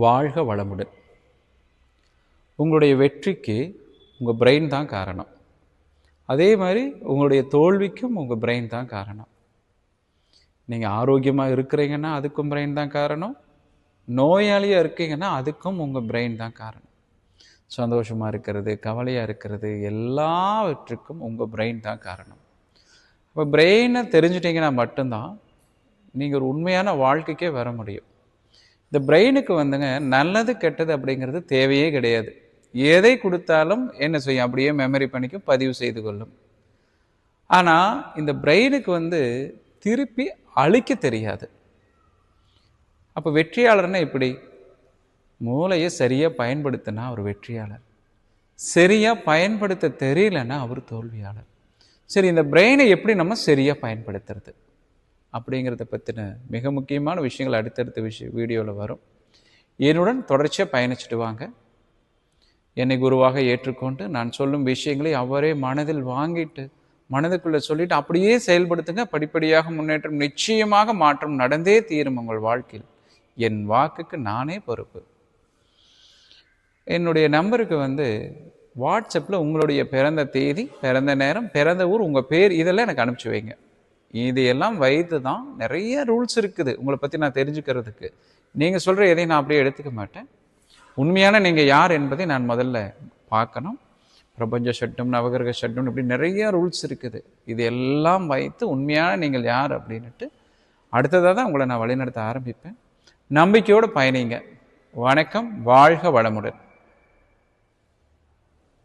வாழ்க வளமுடன். உங்களுடைய வெற்றிக்கு உங்கள் பிரெயின் தான் காரணம். அதே மாதிரி உங்களுடைய தோல்விக்கும் உங்கள் பிரெயின் தான் காரணம். நீங்கள் ஆரோக்கியமாக இருக்கிறீங்கன்னா அதுக்கும் பிரெயின் தான் காரணம். நோயாளியாக இருக்கீங்கன்னா அதுக்கும் உங்கள் பிரெயின் தான் காரணம். சந்தோஷமாக இருக்கிறது, கவலையாக இருக்கிறது, எல்லாவற்றுக்கும் உங்கள் பிரெயின் தான் காரணம். இப்போ பிரெயினை தெரிஞ்சிட்டிங்கன்னா மட்டும்தான் நீங்கள் ஒரு உண்மையான வாழ்க்கைக்கே வர முடியும். இந்த பிரெயினுக்கு வந்துங்க நல்லது கெட்டது அப்படிங்கிறது தேவையே கிடையாது. எதை கொடுத்தாலும் என்ன செய்யும், அப்படியே மெமரி பண்ணிக்கும், பதிவு செய்து கொள்ளும். ஆனால் இந்த பிரெயினுக்கு திருப்பி அழிக்க தெரியாது. அப்போ வெற்றியாளர்னா எப்படி? மூளையை சரியாக பயன்படுத்தினா அவர் வெற்றியாளர், சரியாக பயன்படுத்த தெரியலன்னா அவர் தோல்வியாளர். சரி, இந்த பிரெயினை எப்படி நம்ம சரியாக பயன்படுத்துறது அப்படிங்கிறத பற்றின மிக முக்கியமான விஷயங்கள் அடுத்தடுத்த வீடியோவில் வரும். என்னுடன் தொடர்ச்சியாக பயணிச்சுட்டு வாங்க. என்னை குருவாக ஏற்றுக்கொண்டு நான் சொல்லும் விஷயங்களை அவரே மனதில் வாங்கிட்டு மனதுக்குள்ளே சொல்லிட்டு அப்படியே செயல்படுத்துங்க. படிப்படியாக முன்னேற்றம், நிச்சயமாக மாற்றம் நடந்தே தீரும் உங்கள் வாழ்க்கையில். என் வாக்குக்கு நானே பொறுப்பு. என்னுடைய நம்பருக்கு வாட்ஸ்அப்பில் உங்களுடைய பிறந்த தேதி, பிறந்த நேரம், பிறந்த ஊர், உங்கள் பேர் இதெல்லாம் எனக்கு அனுப்பிச்சி வைங்க. இதையெல்லாம் வைத்து தான் நிறைய ரூல்ஸ் இருக்குது உங்களை பற்றி நான் தெரிஞ்சுக்கிறதுக்கு. நீங்கள் சொல்கிற எதையும் நான் அப்படியே எடுத்துக்க மாட்டேன். உண்மையான நீங்கள் யார் என்பதை நான் முதல்ல பார்க்கணும். பிரபஞ்ச சட்டம், நவகிரக சட்டம், இப்படி நிறைய ரூல்ஸ் இருக்குது. இது எல்லாம் வைத்து உண்மையான நீங்கள் யார் அப்படின்ட்டு அடுத்ததாக தான் உங்களை நான் வழிநடத்த ஆரம்பிப்பேன். நம்பிக்கையோடு பயணிங்க. வணக்கம். வாழ்க வளமுடன்.